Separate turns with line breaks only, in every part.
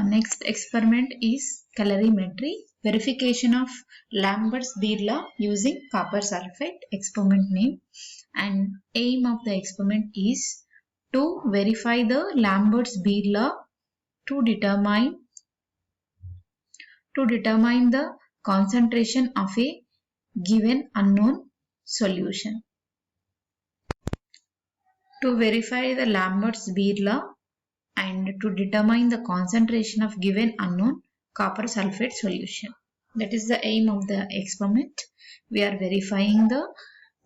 next experiment is calorimetry, verification of Lambert's-Beer law using copper sulfate. Experiment name and aim of the experiment is to verify the Lambert's-Beer law to determine the concentration of a given unknown solution. To verify the Lambert's-Beer law and to determine the concentration of given unknown copper sulfate solution. That is the aim of the experiment. We are verifying the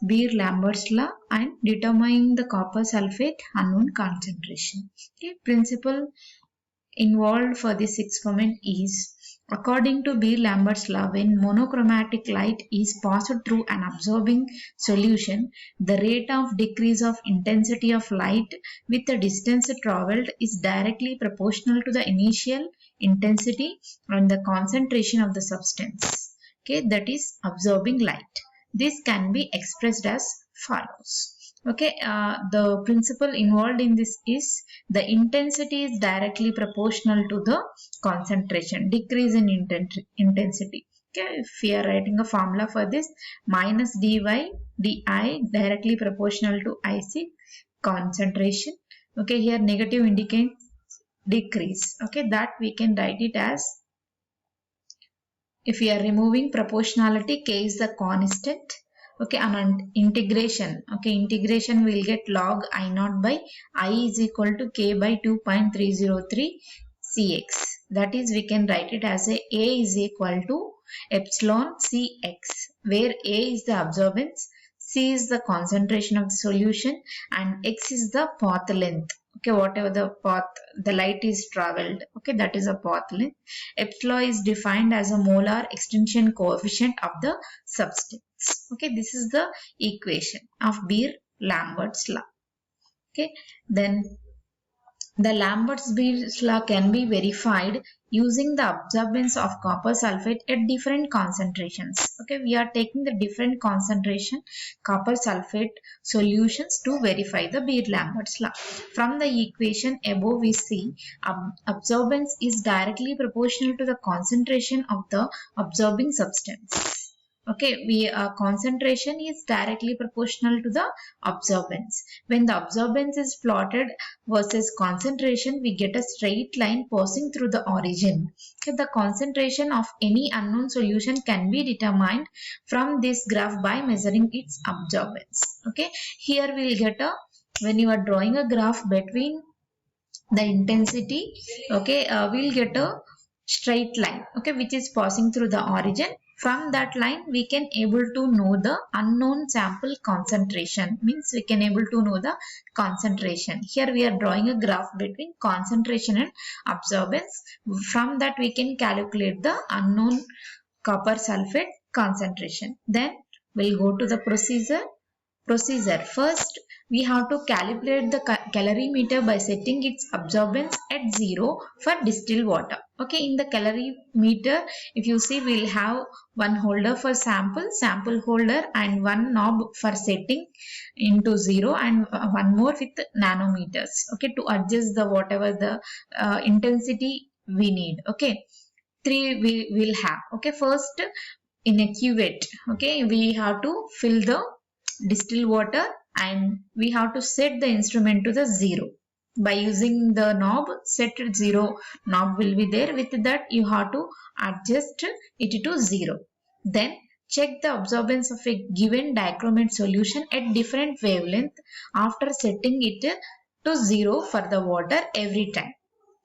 Beer-Lambert's law and determining the copper sulfate unknown concentration. Okay, principle involved for this experiment is, according to Beer-Lambert's law, when monochromatic light is passed through an absorbing solution, the rate of decrease of intensity of light with the distance traveled is directly proportional to the initial intensity and the concentration of the substance. Okay, that is absorbing light. This can be expressed as follows. Okay, the principle involved in this is the intensity is directly proportional to the concentration, decrease in intensity. Okay, if we are writing a formula for this, minus dy di directly proportional to IC concentration. Okay, here negative indicates decrease. Okay, that we can write it as, if we are removing proportionality, k is the constant. Okay, and integration. Okay, integration will get log I naught by I is equal to k by 2.303 cx. That is, we can write it as a is equal to epsilon cx, where a is the absorbance, c is the concentration of the solution, and x is the path length. Okay, whatever the path the light is traveled, okay, that is a path length. Epsilon is defined as a molar extension coefficient of the substance. Okay, this is the equation of Beer-Lambert's law. Okay, then the Lambert's-Beer law can be verified using the absorbance of copper sulfate at different concentrations. Okay, we are taking the different concentration copper sulfate solutions to verify the Beer-Lambert's law. From the equation above, we see absorbance is directly proportional to the concentration of the absorbing substance. Okay, concentration is directly proportional to the absorbance. When the absorbance is plotted versus concentration, we get a straight line passing through the origin. Okay, the concentration of any unknown solution can be determined from this graph by measuring its absorbance. Okay, here we will get a, when you are drawing a graph between the intensity, okay, we'll get a straight line, okay, which is passing through the origin. From that line, we can able to know the unknown sample concentration. Means we can able to know the concentration. Here we are drawing a graph between concentration and absorbance. From that, we can calculate the unknown copper sulfate concentration. Then we'll go to the procedure. First, we have to calibrate the calorimeter by setting its absorbance at 0 for distilled water. Okay, in the calorimeter, if you see, we'll have one holder for sample holder, and one knob for setting into 0, and one more with nanometers. Okay, to adjust the whatever the intensity we need. Okay, 3 we will have. Okay, first in a cuvette, okay, we have to fill the distilled water and we have to set the instrument to the 0 by using the knob. Set at 0 knob will be there. With that, you have to adjust it to 0. Then check the absorbance of a given dichromate solution at different wavelength after setting it to 0 for the water every time.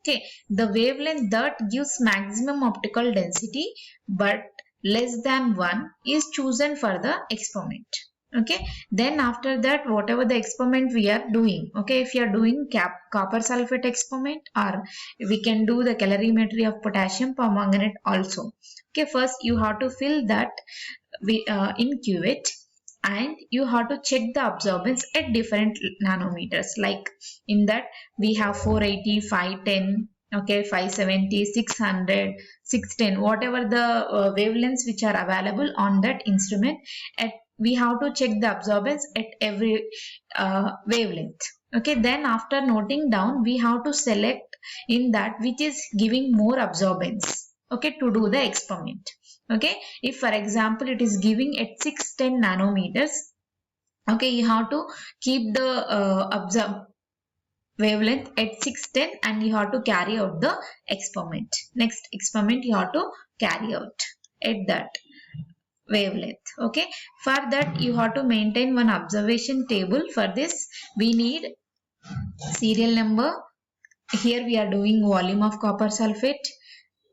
Okay, the wavelength that gives maximum optical density but less than 1 is chosen for the experiment. Okay, then after that, whatever the experiment we are doing, okay, if you are doing copper sulfate experiment, or we can do the calorimetry of potassium permanganate also. Okay, first you have to fill that in cuvette, and you have to check the absorbance at different nanometers. Like in that, we have 480, 510, okay, 570, 600, 610, whatever the wavelengths which are available on that instrument. We have to check the absorbance at every wavelength. Okay, then after noting down, we have to select in that which is giving more absorbance, okay, to do the experiment. Okay, if for example it is giving at 610 nanometers, okay, you have to keep the wavelength at 610 and you have to carry out the experiment. Next experiment you have to carry out at that wavelength. Okay, for that you have to maintain one observation table. For this we need serial number. Here we are doing volume of copper sulfate,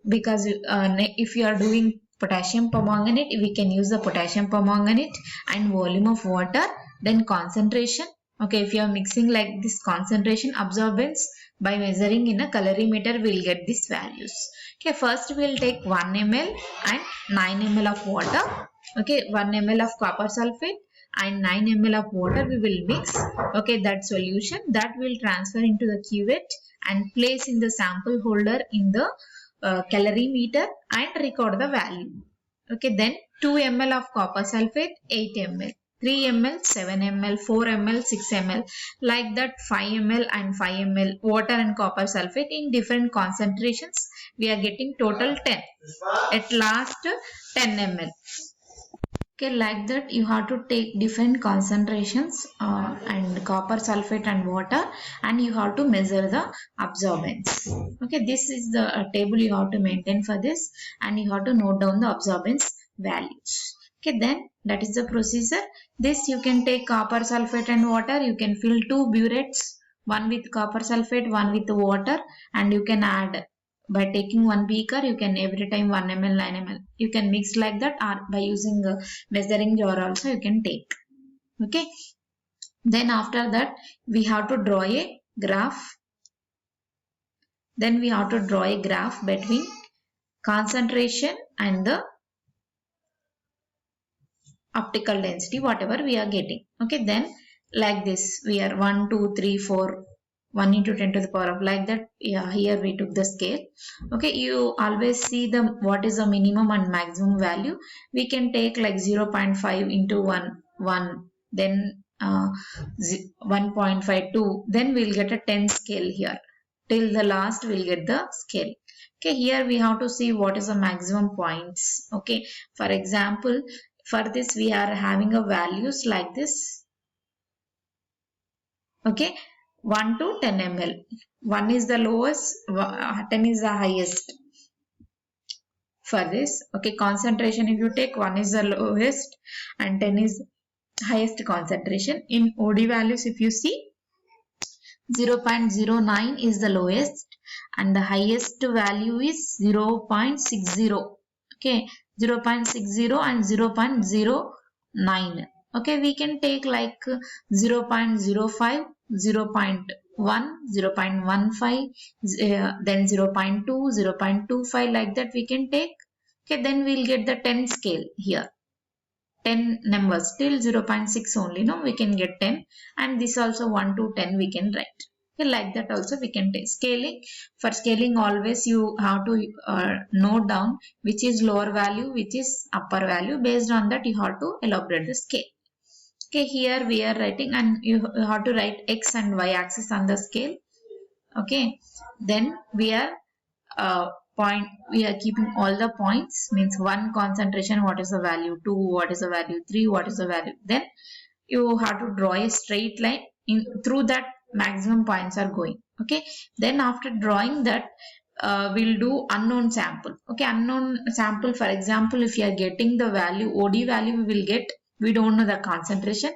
because if you are doing potassium permanganate, we can use the potassium permanganate, and volume of water, then concentration. Okay, if you are mixing like this, concentration, absorbance, by measuring in a colorimeter we'll get these values. Okay, first we'll take 1 ml and 9 ml of water. Okay, 1 ml of copper sulfate and 9 ml of water we will mix. Okay, that solution that will transfer into the cuvette and place in the sample holder in the calorimeter and record the value. Okay, then 2 ml of copper sulfate, 8 ml, 3 ml, 7 ml, 4 ml, 6 ml, like that 5 ml and 5 ml water and copper sulfate in different concentrations. We are getting total 10. At last 10 ml. Okay, like that you have to take different concentrations and copper sulfate and water, and you have to measure the absorbance. Okay, this is the table you have to maintain for this, and you have to note down the absorbance values. Okay, then that is the procedure. This you can take copper sulfate and water. You can fill 2 burettes, one with copper sulfate, one with water, and you can add. By taking one beaker, you can every time 1 ml, 9 ml. You can mix like that, or by using a measuring jar also you can take. Okay. Then after that, we have to draw a graph. Then we have to draw a graph between concentration and the optical density, whatever we are getting. Okay. Then like this, we are 1, 2, 3, 4. 1 into 10 to the power of, like that. Yeah, here we took the scale. Okay, you always see the what is the minimum and maximum value. We can take like 0.5 into 1, then 1.52, then we'll get a 10 scale here. Till the last we'll get the scale. Okay, here we have to see what is the maximum points. Okay, for example, for this we are having a values like this. Okay, 1 to 10 ml. 1 is the lowest, 10 is the highest. For this, okay, concentration, if you take 1 is the lowest and 10 is highest concentration. In OD values, if you see, 0.09 is the lowest and the highest value is 0.60. Okay, 0.60 and 0.09. Okay, we can take like 0.05, 0.1, 0.15, then 0.2, 0.25, like that we can take. Okay, then we'll get the 10 scale here. 10 numbers till 0.6 only, no, we can get 10, and this also 1 to 10 we can write. Okay, like that also we can take. Scaling, for scaling always you have to note down which is lower value, which is upper value. Based on that you have to elaborate the scale. Okay, here we are writing, and you have to write x and y axis on the scale. Okay, then we are we are keeping all the points, means 1 concentration, what is the value, 2, what is the value, 3, what is the value. Then you have to draw a straight line in through that maximum points are going. Okay, then after drawing that, we'll do unknown sample. Okay, unknown sample, for example, if you are getting the value, OD value we will get, we don't know the concentration.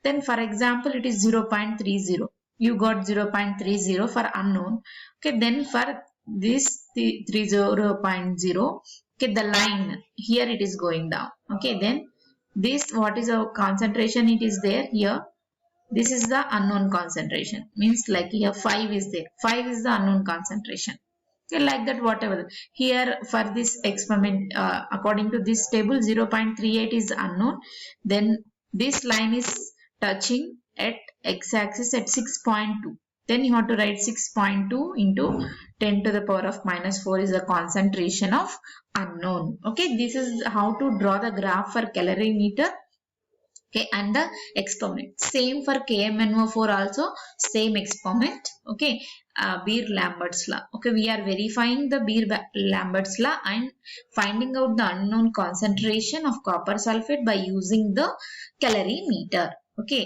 Then for example, it is 0.30. You got 0.30 for unknown. Okay, then for this 30.0, okay, the line here it is going down. Okay, then this, what is the concentration, it is there here. This is the unknown concentration, means like here 5 is there. 5 is the unknown concentration. Okay, like that, whatever. Here for this experiment, according to this table, 0.38 is unknown. Then this line is touching at x-axis at 6.2. Then you have to write 6.2 into 10 to the power of minus 4 is the concentration of unknown. Okay, this is how to draw the graph for calorimeter. Okay, and the experiment same for KMNO4 also, same experiment. Okay, Beer-Lambert's law. Okay, we are verifying the Beer-Lambert's law and finding out the unknown concentration of copper sulfate by using the calorimeter. Okay,